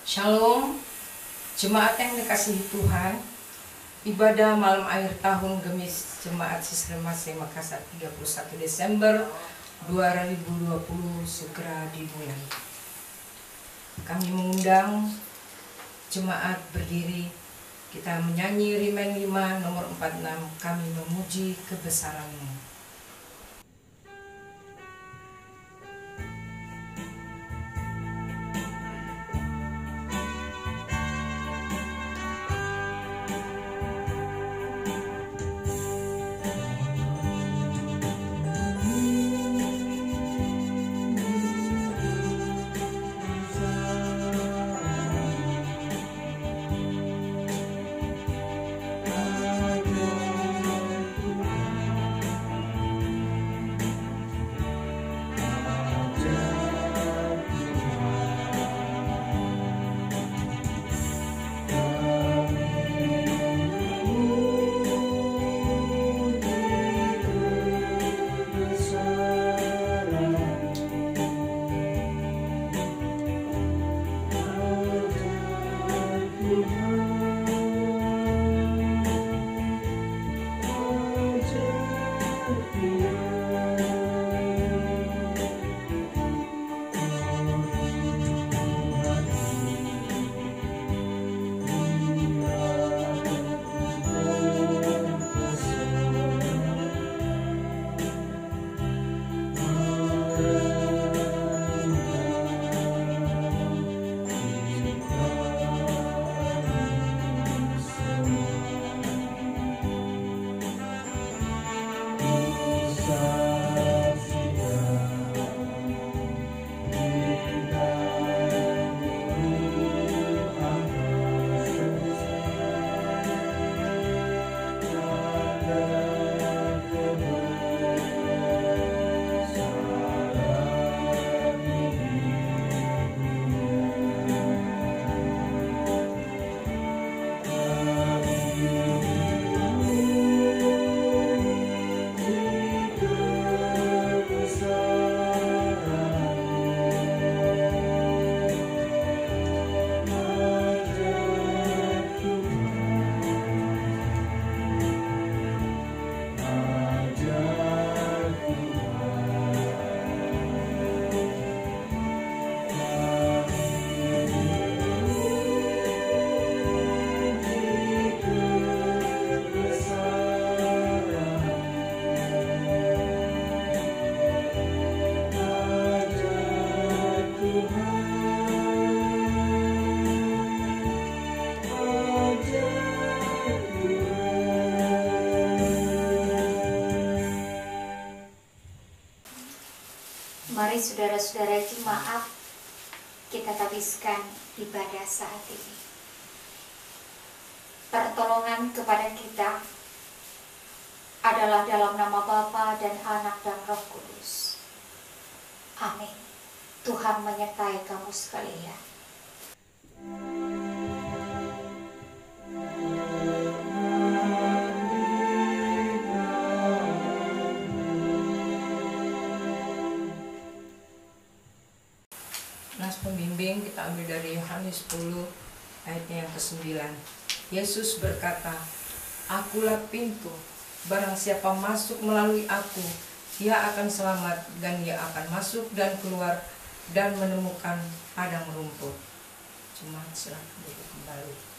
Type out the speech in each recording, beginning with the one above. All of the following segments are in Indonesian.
Shalom, jemaat yang dikasihi Tuhan. Ibadah malam akhir tahun Gemis Jemaat Sisri Masih Makassar 31 Desember 2020 segera dimulai. Kami mengundang jemaat berdiri, kita menyanyi Remind 5 nomor 46, kami memuji kebesaran-Mu. Mari saudara-saudara jemaat, kita habiskan ibadah saat ini. Pertolongan kepada kita adalah dalam nama Bapa dan Anak dan Roh Kudus. Amin. Tuhan menyertai kamu sekalian. Pembimbing kita ambil dari Yohanes 10 ayatnya yang ke-9. Yesus berkata, "Akulah pintu, barang siapa masuk melalui aku, ia akan selamat dan ia akan masuk dan keluar dan menemukan padang rumput." Cuma silakan duduk kembali.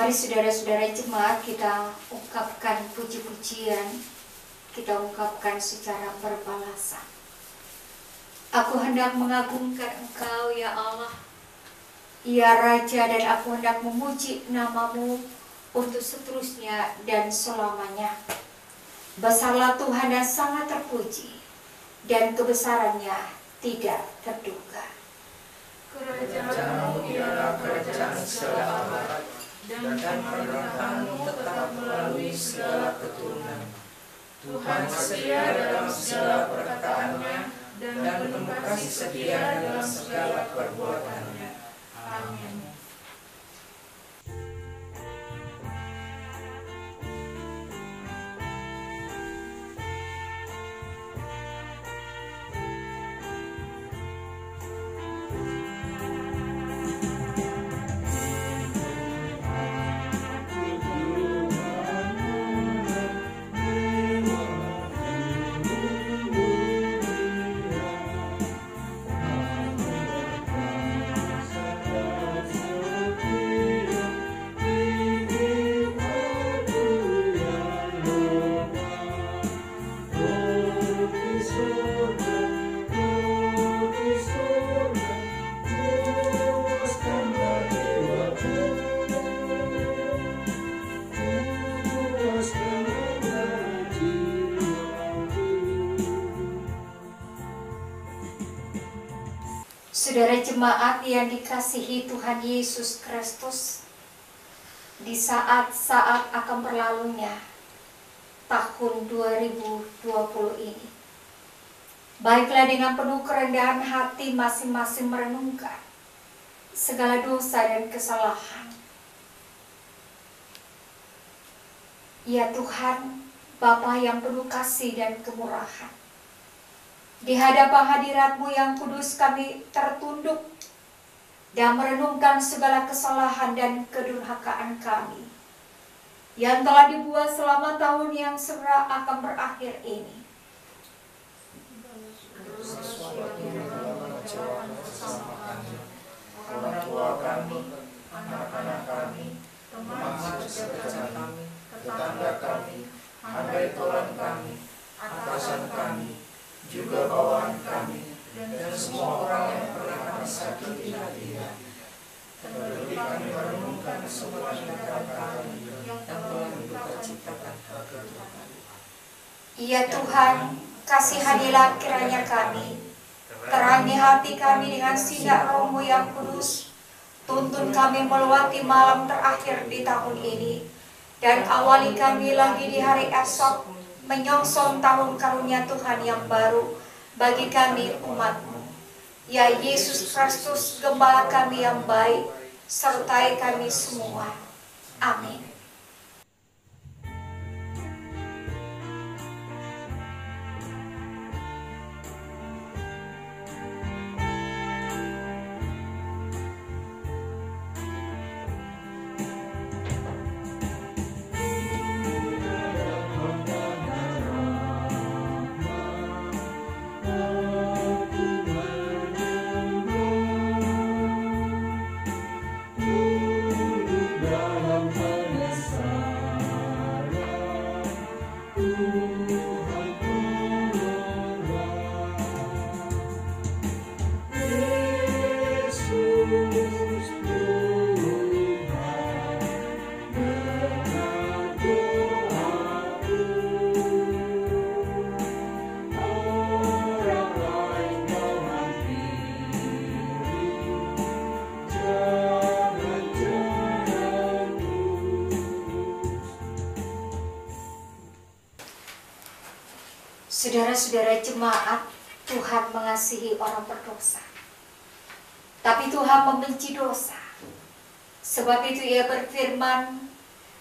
Mari saudara-saudara jemaat kita ungkapkan puji-pujian, kita ungkapkan secara berbalasan. Aku hendak mengagungkan Engkau ya Allah, ya Raja, dan aku hendak memuji nama-Mu untuk seterusnya dan selamanya. Besarlah Tuhan dan sangat terpuji, dan kebesarannya tidak terduga. Kerajaan-Mu ialah kerajaan segala abad, dan pemerintahan-Mu tetap melalui segala keturunan. Tuhan setia dalam segala perkataannya, dan penuh kasih setia dalam segala perbuatannya. Amin. Saudara jemaat yang dikasihi Tuhan Yesus Kristus, di saat-saat akan berlalunya tahun 2020 ini, baiklah dengan penuh kerendahan hati masing-masing merenungkan segala dosa dan kesalahan. Ya Tuhan, Bapa yang penuh kasih dan kemurahan, di hadapan hadirat-Mu yang kudus kami tertunduk dan merenungkan segala kesalahan dan kedurhakaan kami yang telah dibuat selama tahun yang segera akan berakhir ini. Orang tua kami, anak-anak kami, teman sekerja kami, tetangga kami, handai tolan kami, atasan kami, juga bawahan kami, dan semua orang yang pernah kami sakiti hatinya. Terlebih kami merenungkan semua tindakan kami yang telah menduka ciptakan hati Tuhan. Ya Tuhan, kasihanilah kiranya kami, terangi hati kami dengan sinar Roh-Mu yang kudus, tuntun kami melewati malam terakhir di tahun ini, dan awali kami lagi di hari esok, menyongsong tahun karunia Tuhan yang baru bagi kami umat-Mu. Ya Yesus Kristus, Gembala kami yang baik, sertai kami semua. Amin. Saudara-saudara jemaat, Tuhan mengasihi orang berdosa, tapi Tuhan membenci dosa. Sebab itu Ia berfirman,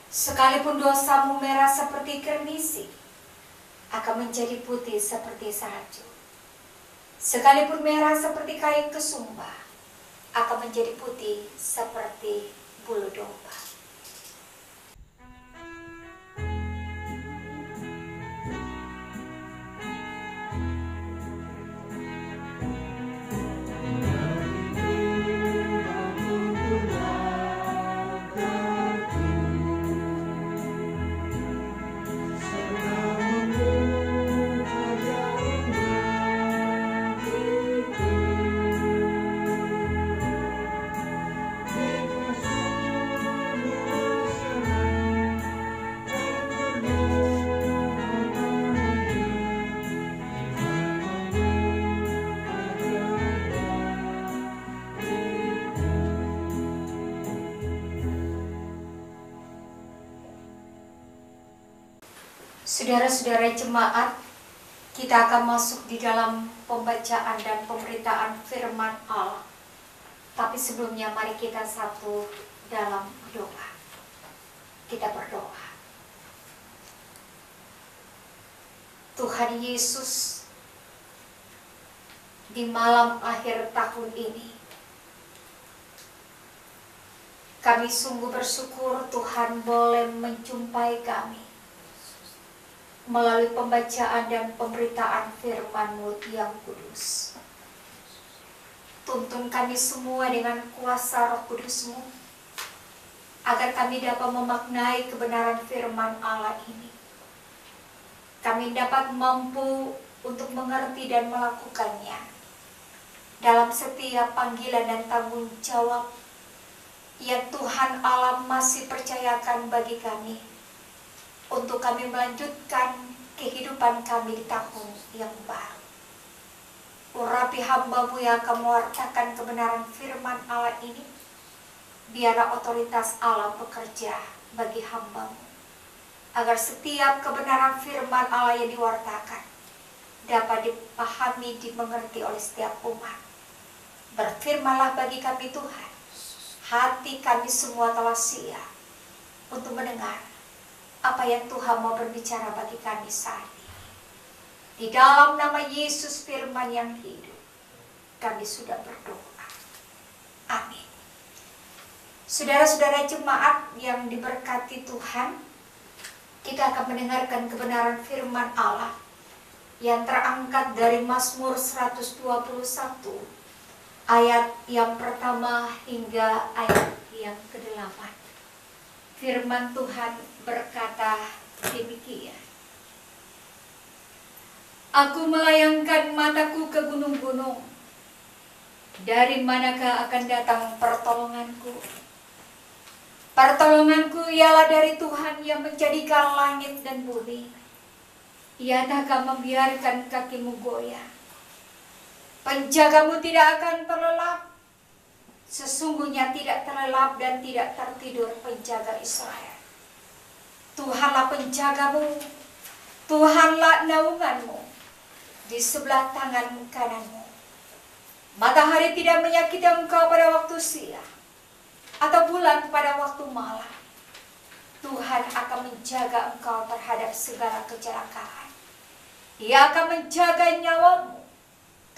sekalipun dosamu merah seperti kermisi, akan menjadi putih seperti salju. Sekalipun merah seperti kain kesumba, akan menjadi putih seperti bulu domba. Saudara-saudara jemaat, kita akan masuk di dalam pembacaan dan pemberitaan firman Allah. Tapi sebelumnya mari kita satu dalam doa. Kita berdoa. Tuhan Yesus, di malam akhir tahun ini, kami sungguh bersyukur Tuhan boleh menjumpai kami melalui pembacaan dan pemberitaan firman-Mu yang kudus. Tuntun kami semua dengan kuasa Roh Kudus-Mu, agar kami dapat memaknai kebenaran firman Allah ini. Kami dapat mampu untuk mengerti dan melakukannya dalam setiap panggilan dan tanggung jawab yang Tuhan Allah masih percayakan bagi kami, untuk kami melanjutkan kehidupan kami di tahun yang baru. Urapi hamba-Mu yang akan mewartakan kebenaran firman Allah ini. Biarlah otoritas Allah bekerja bagi hamba-Mu, agar setiap kebenaran firman Allah yang diwartakan dapat dipahami, dimengerti oleh setiap umat. Berfirmanlah bagi kami Tuhan. Hati kami semua telah siap untuk mendengar apa yang Tuhan mau berbicara bagi kami saat ini. Di dalam nama Yesus firman yang hidup, kami sudah berdoa. Amin. Saudara-saudara jemaat yang diberkati Tuhan, kita akan mendengarkan kebenaran firman Allah yang terangkat dari Mazmur 121 ayat yang pertama hingga ayat yang ke-8. Firman Tuhan berkata demikian. Aku melayangkan mataku ke gunung-gunung. Dari manakah akan datang pertolonganku? Pertolonganku ialah dari Tuhan yang menjadikan langit dan bumi. Ia takkan membiarkan kakimu goyah. Penjagamu tidak akan terlelap. Sesungguhnya tidak terlelap dan tidak tertidur penjaga Israel. Tuhanlah penjagamu, Tuhanlah naunganmu di sebelah tangan kananmu. Matahari tidak menyakiti engkau pada waktu siang, atau bulan pada waktu malam. Tuhan akan menjaga engkau terhadap segala kecelakaan. Ia akan menjaga nyawamu.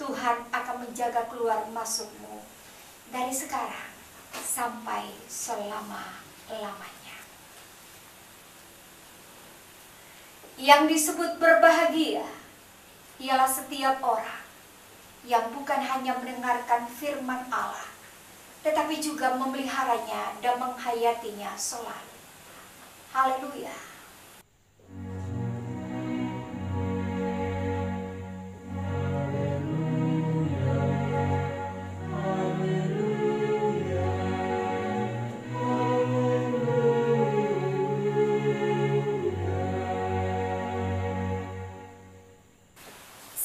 Tuhan akan menjaga keluar masukmu dari sekarang sampai selama-lamanya. Yang disebut berbahagia ialah setiap orang yang bukan hanya mendengarkan firman Allah, tetapi juga memeliharanya dan menghayatinya selalu. Haleluya.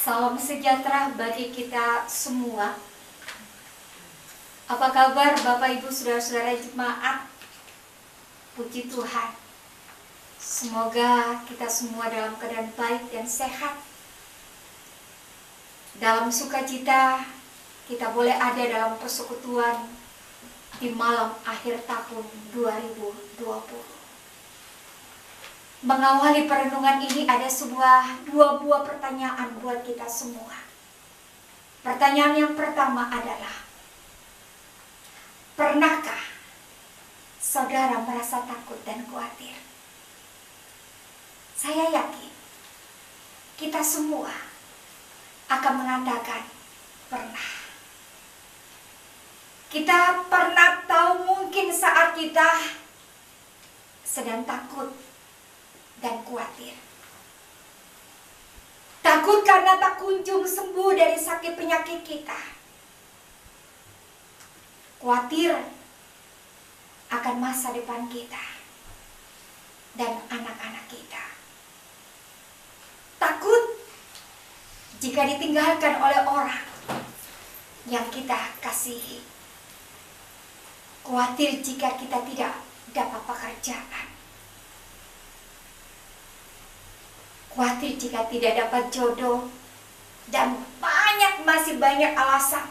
Salam sejahtera bagi kita semua. Apa kabar Bapak Ibu Saudara-saudara jemaat? Puji Tuhan. Semoga kita semua dalam keadaan baik dan sehat. Dalam sukacita kita boleh ada dalam persekutuan di malam akhir tahun 2020. Mengawali perenungan ini ada dua buah pertanyaan buat kita semua. Pertanyaan yang pertama adalah, pernahkah saudara merasa takut dan khawatir? Saya yakin kita semua akan mengatakan pernah. Kita pernah tahu mungkin saat kita sedang takut dan khawatir. Takut karena tak kunjung sembuh dari sakit penyakit kita. Khawatir akan masa depan kita dan anak-anak kita. Takut jika ditinggalkan oleh orang yang kita kasihi. Khawatir jika kita tidak dapat pekerjaan. khawatir jika tidak dapat jodoh, dan masih banyak alasan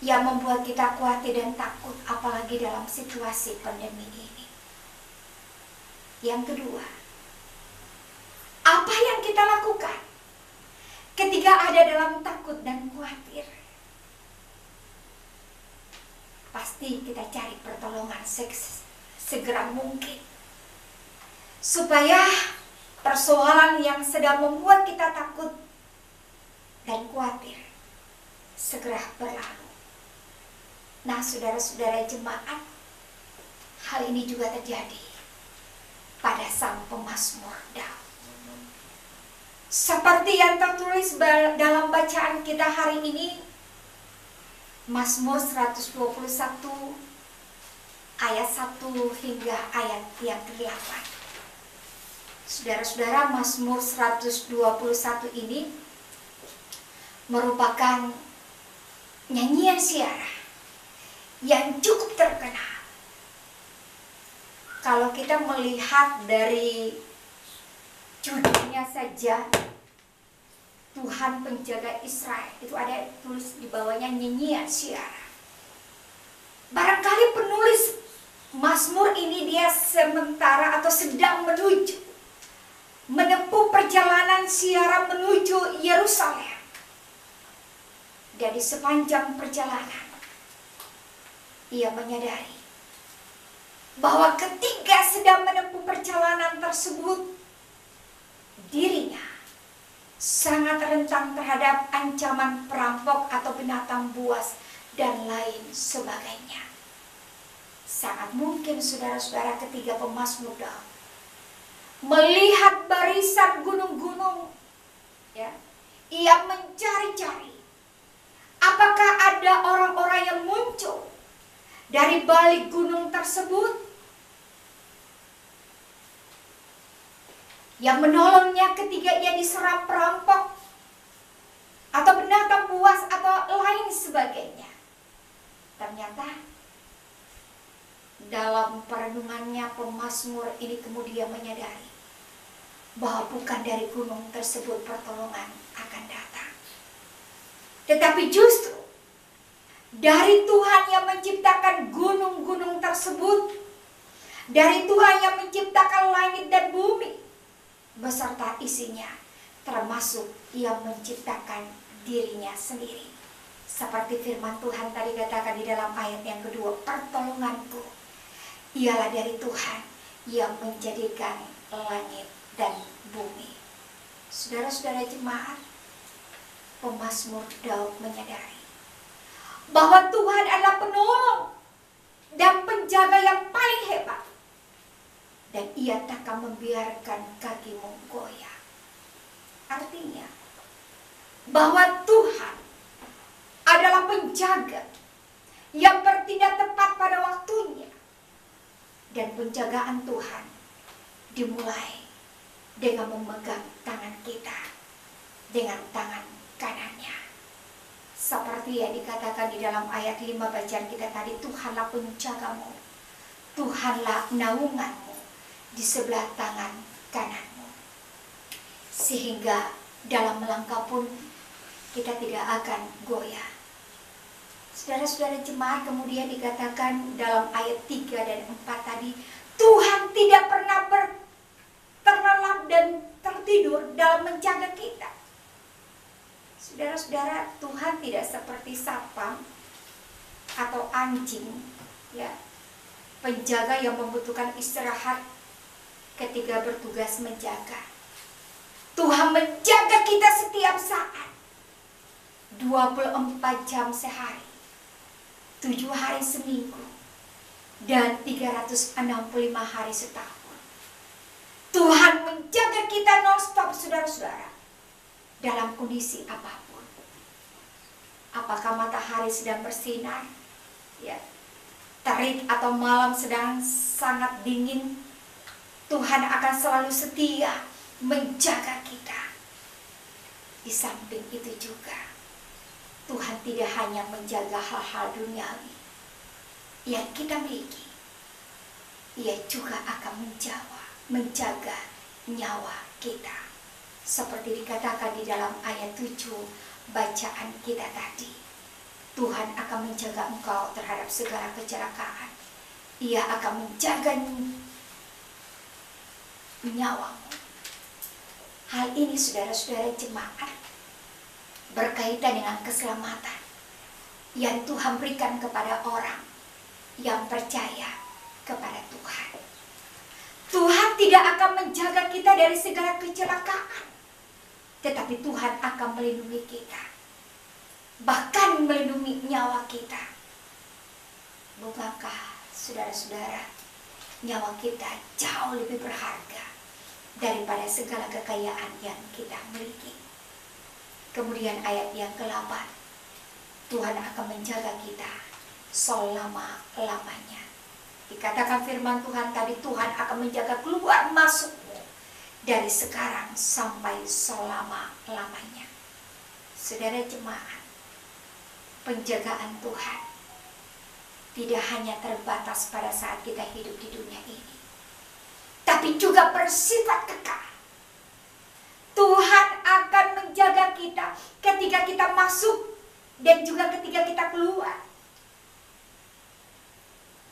yang membuat kita khawatir dan takut, apalagi dalam situasi pandemi ini. Yang kedua, apa yang kita lakukan ketika ada dalam takut dan khawatir? Pasti kita cari pertolongan segera mungkin, supaya persoalan yang sedang membuat kita takut dan khawatir segera berlalu. Nah, saudara-saudara jemaat, hal ini juga terjadi pada sang pemazmur Daud. Seperti yang tertulis dalam bacaan kita hari ini, Mazmur 121 ayat 1 hingga ayat yang ke-8. Saudara-saudara, Mazmur 121 ini merupakan nyanyian syiarah yang cukup terkenal. Kalau kita melihat dari judulnya saja, Tuhan penjaga Israel, itu ada tulis di bawahnya nyanyian syiarah. Barangkali penulis Mazmur ini dia sementara atau sedang menempuh perjalanan syiarah menuju Yerusalem. Dari sepanjang perjalanan, ia menyadari bahwa ketika sedang menempuh perjalanan tersebut, dirinya sangat rentan terhadap ancaman perampok atau binatang buas dan lain sebagainya. Sangat mungkin saudara-saudara ketika pemazmur Daud melihat barisan gunung-gunung, ya, ia mencari-cari apakah ada orang-orang yang muncul dari balik gunung tersebut yang menolongnya ketika ia diserang perampok atau binatang buas atau lain sebagainya. Ternyata dalam perenungannya pemazmur ini kemudian menyadari bahwa bukan dari gunung tersebut pertolongan akan datang, tetapi justru dari Tuhan yang menciptakan gunung-gunung tersebut, dari Tuhan yang menciptakan langit dan bumi beserta isinya, termasuk yang menciptakan dirinya sendiri. Seperti firman Tuhan tadi katakan di dalam ayat yang kedua, pertolonganku ialah dari Tuhan yang menjadikan langit dan bumi. Saudara-saudara jemaat, pemazmur Daud menyadari bahwa Tuhan adalah penolong dan penjaga yang paling hebat, dan ia takkan membiarkan kakimu goyah. Artinya bahwa Tuhan adalah penjaga yang bertindak tepat pada waktunya, dan penjagaan Tuhan dimulai dengan memegang tangan kita dengan tangan kanannya. Seperti yang dikatakan di dalam ayat 5 bacaan kita tadi, Tuhanlah penjagamu, Tuhanlah naunganmu di sebelah tangan kananmu, sehingga dalam melangkah pun kita tidak akan goyah. Saudara-saudara jemaat, kemudian dikatakan dalam ayat 3 dan 4 tadi, Tuhan tidak pernah terlelap dan tertidur dalam menjaga kita. Saudara-saudara, Tuhan tidak seperti satpam atau anjing, ya, penjaga yang membutuhkan istirahat ketika bertugas menjaga. Tuhan menjaga kita setiap saat, 24 jam sehari, 7 hari seminggu, dan 365 hari setahun. Tuhan menjaga kita non-stop, saudara-saudara, dalam kondisi apapun. Apakah matahari sedang bersinar, ya, terik, atau malam sedang sangat dingin, Tuhan akan selalu setia menjaga kita. Di samping itu juga, Tuhan tidak hanya menjaga hal-hal duniawi yang kita miliki, ia juga akan menjaga nyawa kita. Seperti dikatakan di dalam ayat 7 bacaan kita tadi, Tuhan akan menjaga engkau terhadap segala kecelakaan. Ia akan menjaga nyawamu. Hal ini saudara-saudara jemaat berkaitan dengan keselamatan yang Tuhan berikan kepada orang yang percaya kepada Tuhan. Tuhan tidak akan menjaga kita dari segala kecelakaan, tetapi Tuhan akan melindungi kita, bahkan melindungi nyawa kita. Bukankah saudara-saudara, nyawa kita jauh lebih berharga daripada segala kekayaan yang kita miliki. Kemudian ayat yang ke-8, Tuhan akan menjaga kita selama-lamanya. Dikatakan firman Tuhan tadi, Tuhan akan menjaga keluar masukmu dari sekarang sampai selama-lamanya. Saudara jemaat, penjagaan Tuhan tidak hanya terbatas pada saat kita hidup di dunia ini, tapi juga bersifat kekal. Tuhan akan menjaga kita ketika kita masuk dan juga ketika kita keluar,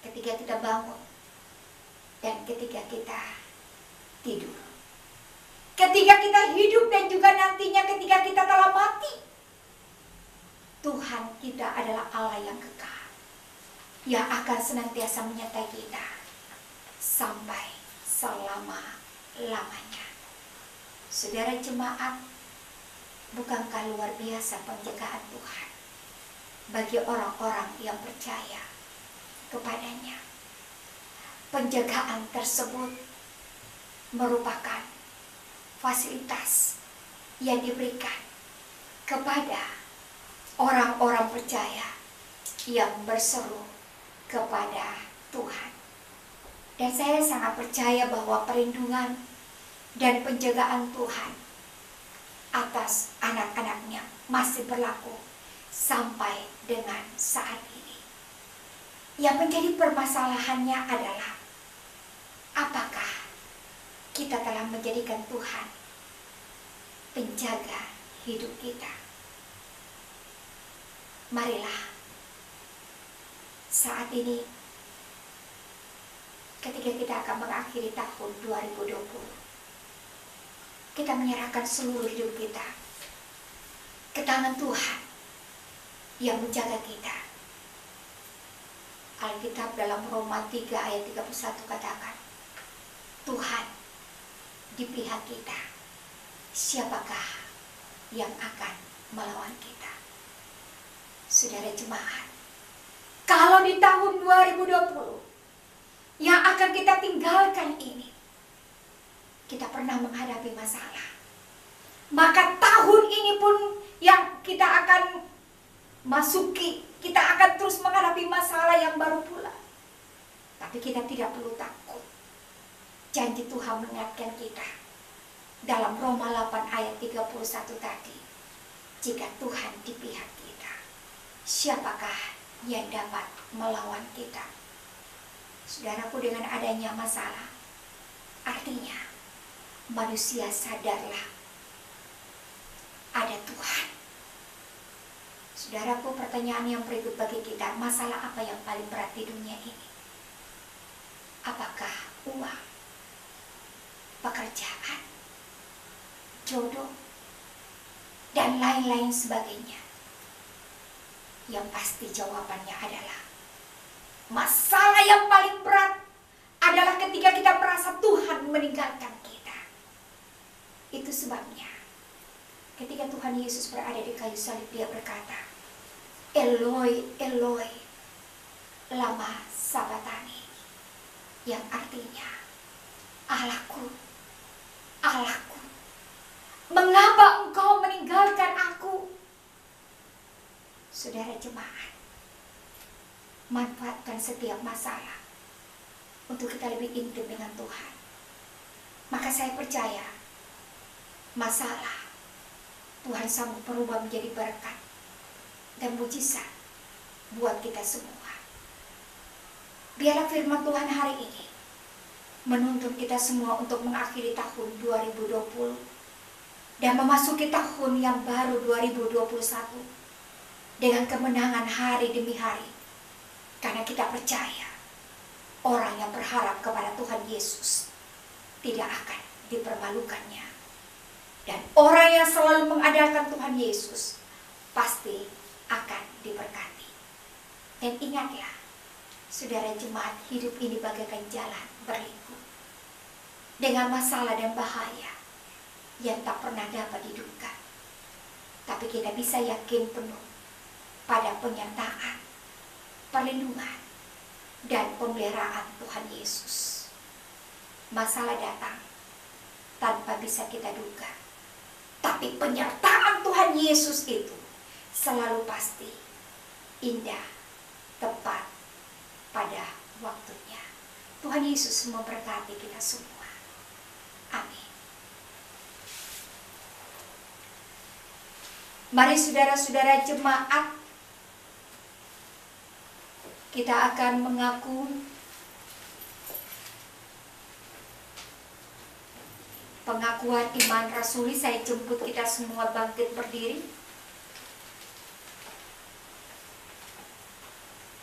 ketika kita bangun dan ketika kita tidur, ketika kita hidup dan juga nantinya ketika kita telah mati. Tuhan kita adalah Allah yang kekal, yang akan senantiasa menyertai kita sampai selama-lamanya. Saudara jemaat, bukankah luar biasa penjagaan Tuhan bagi orang-orang yang percaya kepadanya? Penjagaan tersebut merupakan fasilitas yang diberikan kepada orang-orang percaya yang berseru kepada Tuhan. Dan saya sangat percaya bahwa perlindungan dan penjagaan Tuhan atas anak-anaknya masih berlaku sampai dengan saat ini. Yang menjadi permasalahannya adalah, apakah kita telah menjadikan Tuhan penjaga hidup kita? Marilah saat ini, ketika kita akan mengakhiri tahun 2020, kita menyerahkan seluruh hidup kita ke tangan Tuhan yang menjaga kita. Alkitab dalam Roma 3 ayat 31 katakan, Tuhan di pihak kita, siapakah yang akan melawan kita? Saudara jemaat, kalau di tahun 2020 yang akan kita tinggalkan ini, kita pernah menghadapi masalah, maka tahun ini pun yang kita akan masuki, kita akan terus menghadapi masalah yang baru pula. Tapi kita tidak perlu takut. Janji Tuhan mengingatkan kita dalam Roma 8 ayat 31 tadi, jika Tuhan di pihak kita, siapakah yang dapat melawan kita? Saudaraku, dengan adanya masalah, artinya manusia sadarlah ada Tuhan. Saudaraku, pertanyaan yang berikut bagi kita, masalah apa yang paling berat di dunia ini? Apakah uang, pekerjaan, jodoh, dan lain-lain sebagainya? Yang pasti jawabannya adalah, masalah yang paling berat adalah ketika kita merasa Tuhan meninggalkan kita. Itu sebabnya ketika Tuhan Yesus berada di kayu salib, dia berkata, Eloi, Eloi, lama sabachthani, yang artinya, Allahku, Allahku, mengapa engkau meninggalkan aku? Saudara jemaat, manfaatkan setiap masalah untuk kita lebih intim dengan Tuhan. Maka saya percaya masalah Tuhan sanggup berubah menjadi berkat dan mujizat buat kita semua. Biarlah firman Tuhan hari ini menuntun kita semua untuk mengakhiri tahun 2020 dan memasuki tahun yang baru 2021 dengan kemenangan hari demi hari. Karena kita percaya orang yang berharap kepada Tuhan Yesus tidak akan dipermalukannya. Dan orang yang selalu mengandalkan Tuhan Yesus pasti akan diberkati. Dan ingat ya, saudara jemaat, hidup ini bagaikan jalan berliku dengan masalah dan bahaya yang tak pernah dapat diduga. Tapi kita bisa yakin penuh pada penyertaan, perlindungan, dan pemeliharaan Tuhan Yesus. Masalah datang tanpa bisa kita duga, tapi penyertaan Tuhan Yesus itu selalu pasti, indah, tepat pada waktunya. Tuhan Yesus memberkati kita semua. Amin. Mari saudara-saudara jemaat, kita akan mengaku pengakuan iman rasuli. Saya jemput kita semua bangkit berdiri.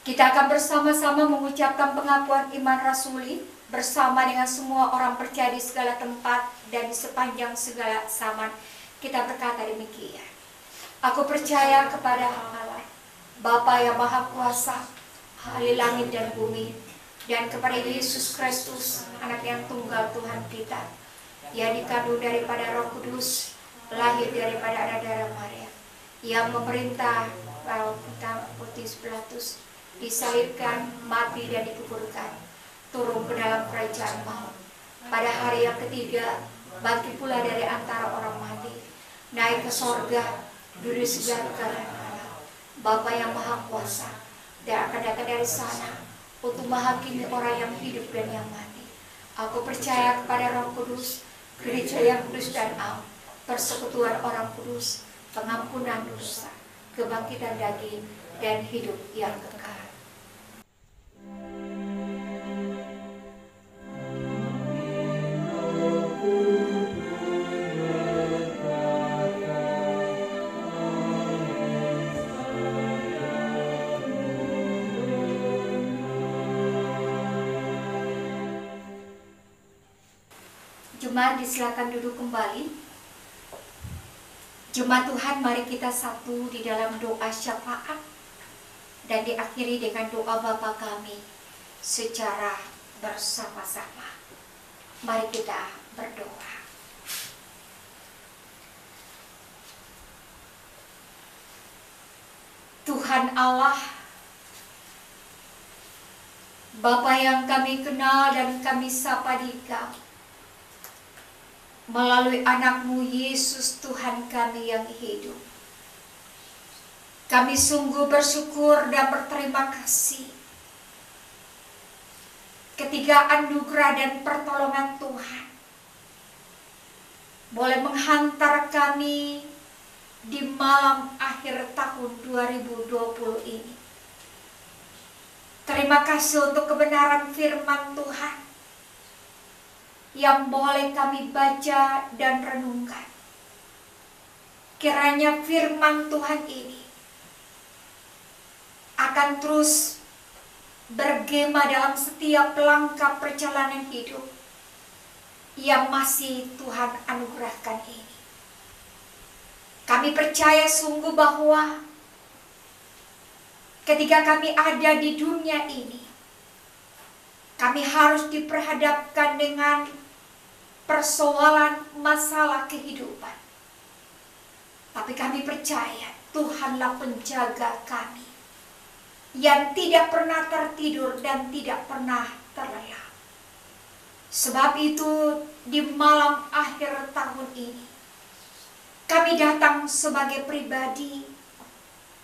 Kita akan bersama-sama mengucapkan pengakuan iman rasuli bersama dengan semua orang percaya di segala tempat dan di sepanjang segala zaman. Kita berkata demikian. Aku percaya kepada Allah, Bapa yang Maha Kuasa, Ahli langit dan bumi, dan kepada Yesus Kristus, Anak yang tunggal Tuhan kita, yang dikandung daripada Roh Kudus, lahir daripada anak darah Maria, yang memerintah Pontius Pilatus, disalibkan, mati dan dikuburkan, turun ke dalam kerajaan maut. Pada hari yang ketiga, bangkit pula dari antara orang mati, naik ke sorga, duduk sebelah kanan Allah, Bapa yang Maha Kuasa, dan akan datang dari sana untuk menghakimi orang yang hidup dan yang mati. Aku percaya kepada Roh Kudus, gereja yang kudus dan am, persekutuan orang kudus, pengampunan dosa, kebangkitan daging, dan hidup yang kekal. Jemaat disilakan duduk kembali. Jemaat Tuhan, mari kita satu di dalam doa syafaat dan diakhiri dengan doa Bapa kami secara bersama-sama. Mari kita berdoa. Tuhan Allah, Bapa yang kami kenal dan kami sapa di Kau, melalui anak-Mu Yesus Tuhan kami yang hidup, kami sungguh bersyukur dan berterima kasih ketika anugerah dan pertolongan Tuhan boleh menghantar kami di malam akhir tahun 2020 ini. Terima kasih untuk kebenaran firman Tuhan yang boleh kami baca dan renungkan. Kiranya firman Tuhan ini akan terus bergema dalam setiap langkah perjalanan hidup yang masih Tuhan anugerahkan ini. Kami percaya sungguh bahwa ketika kami ada di dunia ini, kami harus diperhadapkan dengan persoalan masalah kehidupan. Tapi kami percaya Tuhanlah penjaga kami yang tidak pernah tertidur dan tidak pernah terlelap. Sebab itu di malam akhir tahun ini kami datang sebagai pribadi,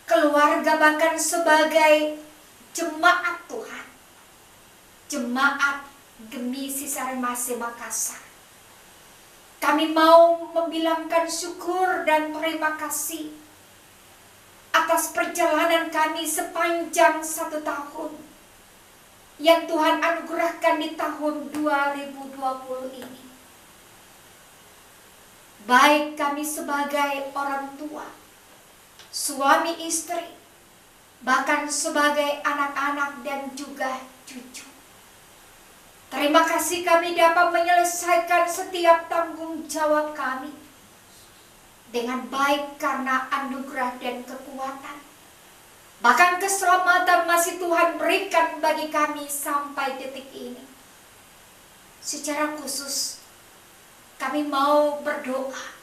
keluarga, bahkan sebagai jemaat Tuhan, jemaat Gemisi Saremase Makassar. Kami mau membilangkan syukur dan terima kasih atas perjalanan kami sepanjang 1 tahun yang Tuhan anugerahkan di tahun 2020 ini. baik kami sebagai orang tua, suami istri, bahkan sebagai anak-anak dan juga cucu. Terima kasih kami dapat menyelesaikan setiap tanggung jawab kami dengan baik karena anugerah dan kekuatan. Bahkan keselamatan masih Tuhan berikan bagi kami sampai detik ini. Secara khusus kami mau berdoa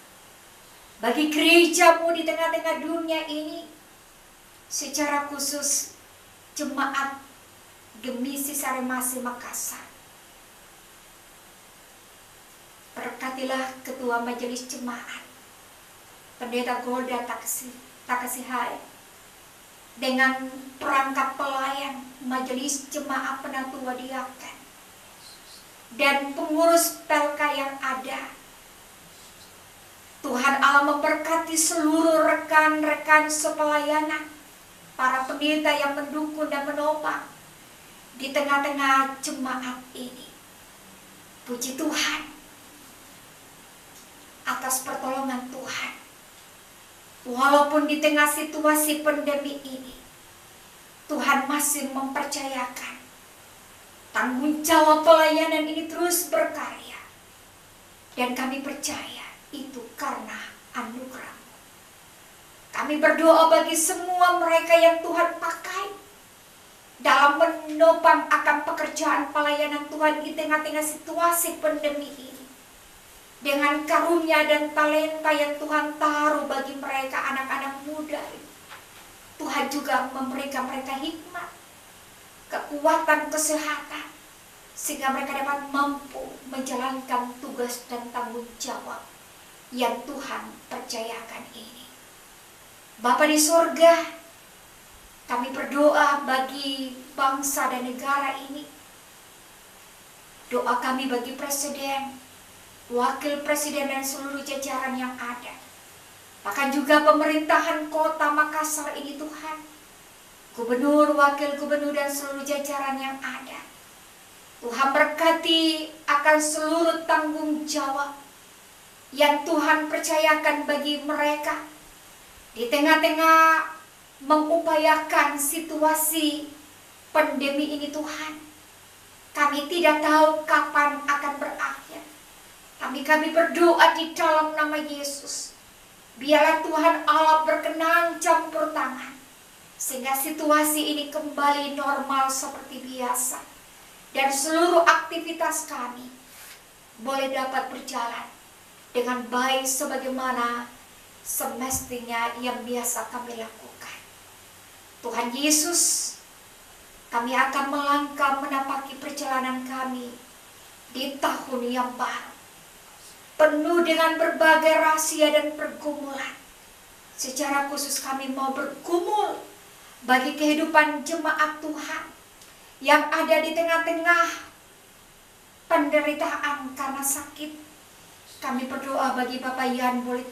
bagi gereja-Mu di tengah-tengah dunia ini. Secara khusus jemaat Gemisi Saremasi Makassar. Berkatilah Ketua Majelis Jemaat Pendeta Golda Takasihai dengan perangkat pelayan Majelis Jemaat Penatua Diaken dan pengurus PLK yang ada. Tuhan Allah memberkati seluruh rekan-rekan sepelayanan, para pendeta yang mendukung dan menopang di tengah-tengah jemaat ini. Puji Tuhan atas pertolongan Tuhan. Walaupun di tengah situasi pandemi ini, Tuhan masih mempercayakan tanggung jawab pelayanan ini terus berkarya. Dan kami percaya itu karena anugerah. Kami berdoa bagi semua mereka yang Tuhan pakai dalam menopang akan pekerjaan pelayanan Tuhan di tengah-tengah situasi pandemi ini. Dengan karunia dan talenta yang Tuhan taruh bagi mereka anak-anak muda, Tuhan juga memberikan mereka hikmat, kekuatan, kesehatan, sehingga mereka dapat mampu menjalankan tugas dan tanggung jawab yang Tuhan percayakan ini. Bapa di surga, kami berdoa bagi bangsa dan negara ini. Doa kami bagi Presiden, Wakil Presiden dan seluruh jajaran yang ada. Bahkan juga pemerintahan kota Makassar ini Tuhan. Gubernur, Wakil Gubernur dan seluruh jajaran yang ada. Tuhan berkati akan seluruh tanggung jawab yang Tuhan percayakan bagi mereka. Di tengah-tengah mengupayakan situasi pandemi ini Tuhan. Kami tidak tahu kapan akan berakhir. Tapi kami berdoa di dalam nama Yesus. Biarlah Tuhan Allah berkenan campur tangan. Sehingga situasi ini kembali normal seperti biasa. Dan seluruh aktivitas kami boleh dapat berjalan dengan baik sebagaimana semestinya yang biasa kami lakukan. Tuhan Yesus, kami akan melangkah menapaki perjalanan kami di tahun yang baru, penuh dengan berbagai rahasia dan pergumulan. Secara khusus kami mau bergumul bagi kehidupan jemaat Tuhan yang ada di tengah-tengah penderitaan karena sakit. Kami berdoa bagi Bapak Yan Boleh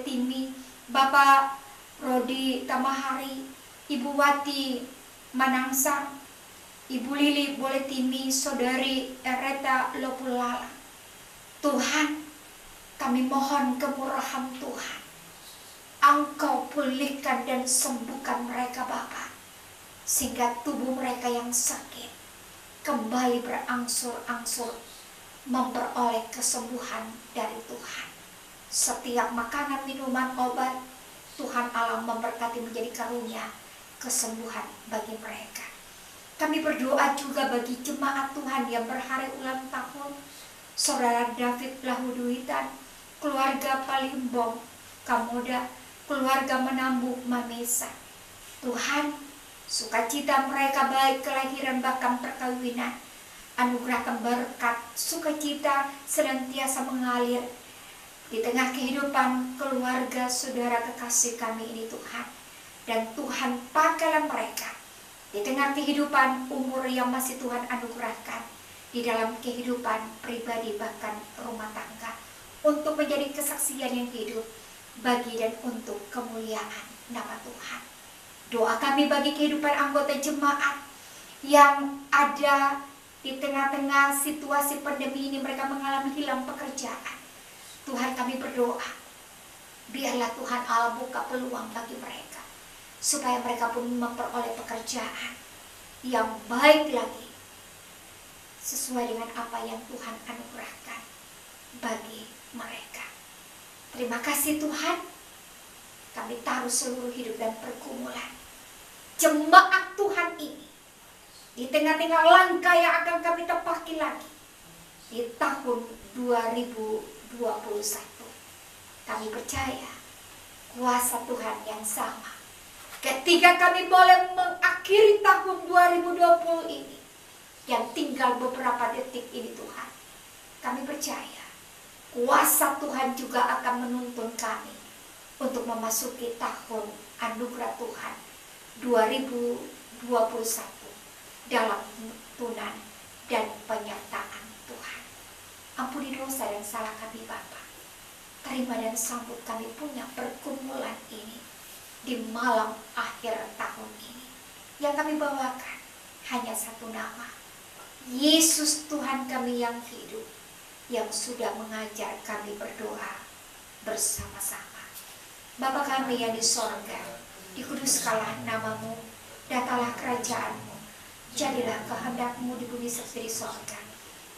Timi, Bapak Rodi Tamahari, Ibu Wati Manangsang, Ibu Lili Boleh Timi, Saudari Ereta Lopulala. Tuhan, kami mohon kemurahan Tuhan. Engkau pulihkan dan sembuhkan mereka Bapa, sehingga tubuh mereka yang sakit kembali berangsur-angsur memperoleh kesembuhan dari Tuhan. Setiap makanan, minuman, obat, Tuhan Allah memberkati menjadi karunia kesembuhan bagi mereka. Kami berdoa juga bagi jemaat Tuhan yang berhari ulang tahun, Saudara David Lahuduitan, keluarga Palimbong, Kamoda, keluarga Menambu Mamesa. Tuhan, sukacita mereka baik kelahiran bahkan perkawinan, anugerahkan berkat sukacita senantiasa mengalir di tengah kehidupan keluarga saudara kekasih kami ini Tuhan. Dan Tuhan pakailah mereka di tengah kehidupan umur yang masih Tuhan anugerahkan di dalam kehidupan pribadi bahkan rumah tangga, untuk menjadi kesaksian yang hidup bagi dan untuk kemuliaan nama Tuhan. Doa kami bagi kehidupan anggota jemaat yang ada di tengah-tengah situasi pandemi ini, mereka mengalami hilang pekerjaan. Tuhan, kami berdoa, biarlah Tuhan Allah buka peluang bagi mereka, supaya mereka pun memperoleh pekerjaan yang baik lagi, sesuai dengan apa yang Tuhan anugerahkan bagi mereka. Terima kasih Tuhan, kami taruh seluruh hidup dan pergumulan jemaat Tuhan ini di tengah-tengah langkah yang akan kami tepaki lagi di tahun 2021. Kami percaya kuasa Tuhan yang sama ketika kami boleh mengakhiri tahun 2020 ini, yang tinggal beberapa detik ini Tuhan. Kami percaya kuasa Tuhan juga akan menuntun kami untuk memasuki tahun anugerah Tuhan 2021 dalam tuntunan dan penyertaan Tuhan. Ampuni dosa dan salah kami Bapa. Terima dan sambut kami punya pergumulan ini di malam akhir tahun ini. Yang kami bawakan hanya satu nama, Yesus Tuhan kami yang hidup, yang sudah mengajar kami berdoa bersama-sama. Bapa kami yang di sorga, dikuduskanlah namamu, datanglah kerajaanmu, jadilah kehendak-Mu di bumi seperti di sorga.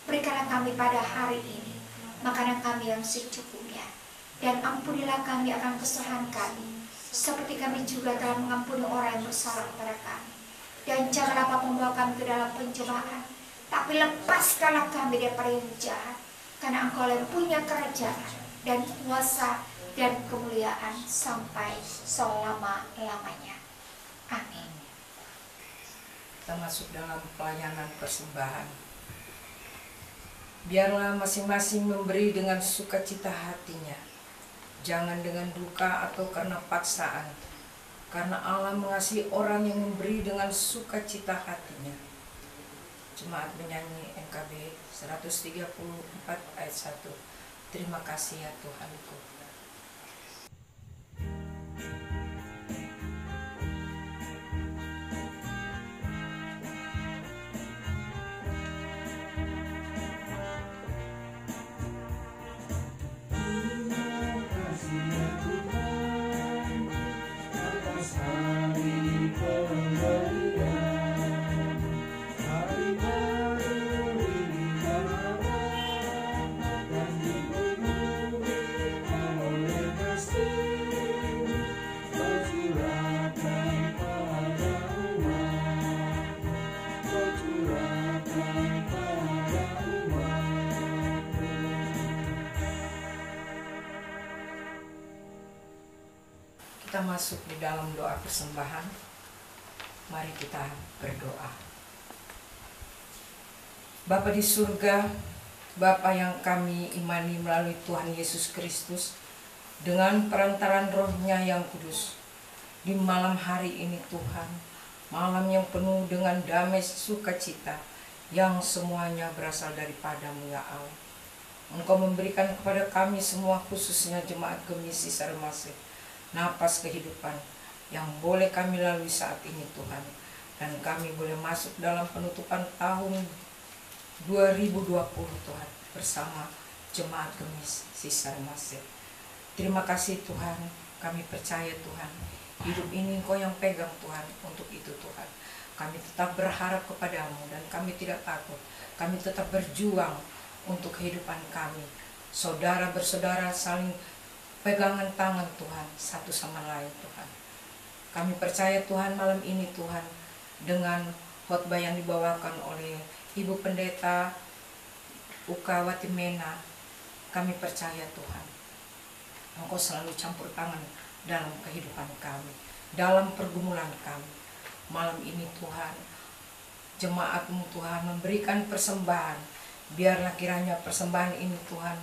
Berikanlah kami pada hari ini makanan kami yang secukupnya, dan ampunilah kami akan kesalahan kami, seperti kami juga telah mengampuni orang yang bersalah kepada kami. Dan janganlah Bapa membawa kami ke dalam pencobaan, tapi lepaskanlah kami daripada yang jahat, karena Engkau yang punya kerajaan dan kuasa dan kemuliaan sampai selama-lamanya. Amin. Kita masuk dalam pelayanan persembahan. Biarlah masing-masing memberi dengan sukacita hatinya, jangan dengan duka atau karena paksaan, karena Allah mengasihi orang yang memberi dengan sukacita hatinya. Jemaat menyanyi NKB 134 ayat 1. Terima kasih ya Tuhanku. Kita masuk di dalam doa persembahan. Mari kita berdoa. Bapa di surga, Bapa yang kami imani melalui Tuhan Yesus Kristus, dengan perantaran Roh-Nya yang kudus, di malam hari ini Tuhan, malam yang penuh dengan damai sukacita, yang semuanya berasal daripada-Mu ya Allah. Engkau memberikan kepada kami semua, khususnya jemaat Gemisi Sarmasih, napas kehidupan yang boleh kami lalui saat ini Tuhan, dan kami boleh masuk dalam penutupan tahun 2020 Tuhan bersama jemaat Gemisi Sarmasih. Terima kasih Tuhan, kami percaya Tuhan, hidup ini Engkau yang pegang Tuhan. Untuk itu Tuhan, kami tetap berharap kepadamu dan kami tidak takut. Kami tetap berjuang untuk kehidupan kami. Saudara bersaudara saling pegangan tangan Tuhan satu sama lain Tuhan. Kami percaya Tuhan malam ini Tuhan, dengan khotbah yang dibawakan oleh Ibu Pendeta Uka Watimena, kami percaya Tuhan, Engkau selalu campur tangan dalam kehidupan kami, dalam pergumulan kami. Malam ini Tuhan, jemaat-Mu Tuhan memberikan persembahan. Biarlah kiranya persembahan ini Tuhan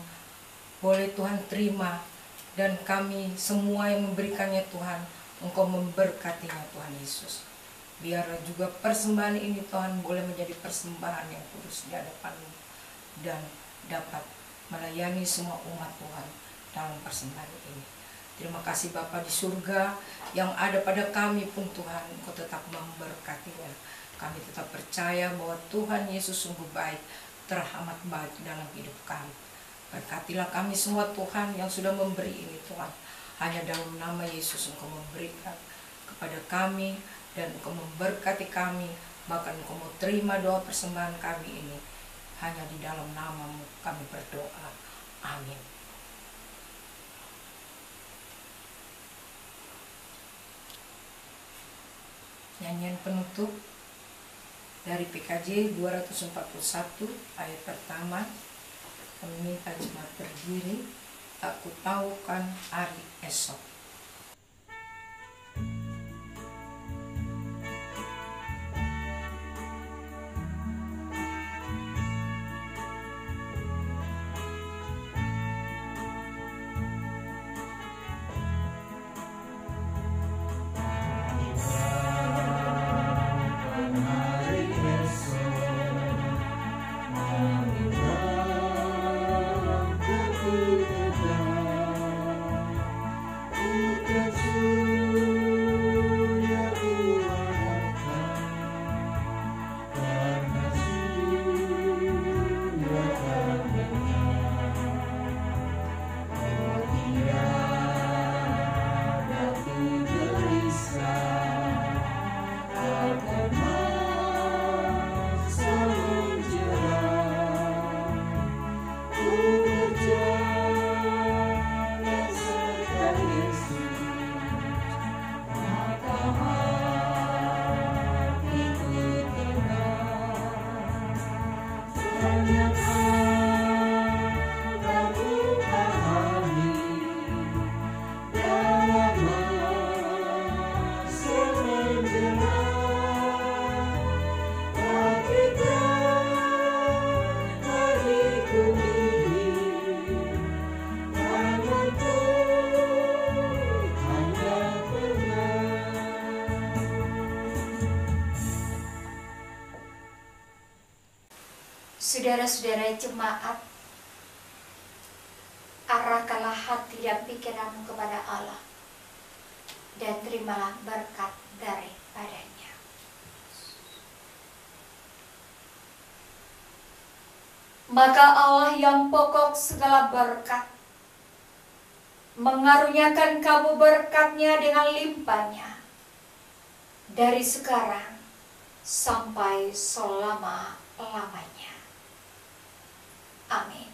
boleh Tuhan terima, dan kami semua yang memberikannya Tuhan, Engkau memberkatinya Tuhan Yesus. Biarlah juga persembahan ini Tuhan boleh menjadi persembahan yang kudus di hadapan-Mu, dan dapat melayani semua umat Tuhan dalam persembahan ini. Terima kasih Bapa di surga yang ada pada kami pun Tuhan, Engkau tetap memberkatinya. Kami tetap percaya bahwa Tuhan Yesus sungguh baik, teramat baik dalam hidup kami. Berkatilah kami semua Tuhan yang sudah memberi ini Tuhan. Hanya dalam nama Yesus Engkau memberikan kepada kami dan Engkau memberkati kami. Bahkan Engkau mau terima doa persembahan kami ini. Hanya di dalam nama-Mu kami berdoa. Amin. Nyanyian penutup dari PKJ 241 ayat pertama. Kami minta jemaat berdiri. Aku tahu kan hari esok. Saudara-saudara jemaat, arahkanlah hati dan pikiranmu kepada Allah dan terimalah berkat daripadanya. Maka Allah yang pokok segala berkat mengaruniakan kamu berkatnya dengan limpahnya dari sekarang sampai selama-lamanya. Amin.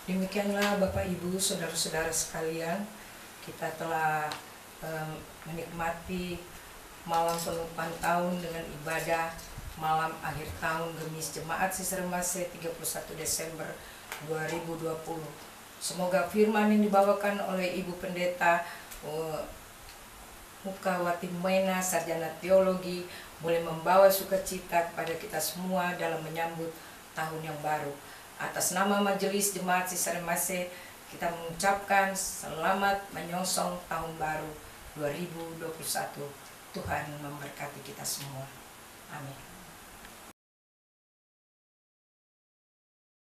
Demikianlah Bapak Ibu Saudara-saudara sekalian, kita telah menikmati malam penutupan tahun dengan ibadah malam akhir tahun Gemis Jemaat Ciceremase 31 Desember 2020. Semoga firman yang dibawakan oleh Ibu Pendeta Mukawati Mena, Sarjana Teologi, boleh membawa sukacita kepada kita semua dalam menyambut tahun yang baru. Atas nama Majelis Jemaat Ciceremase, kita mengucapkan selamat menyongsong tahun baru 2021. Tuhan memberkati kita semua. Amin.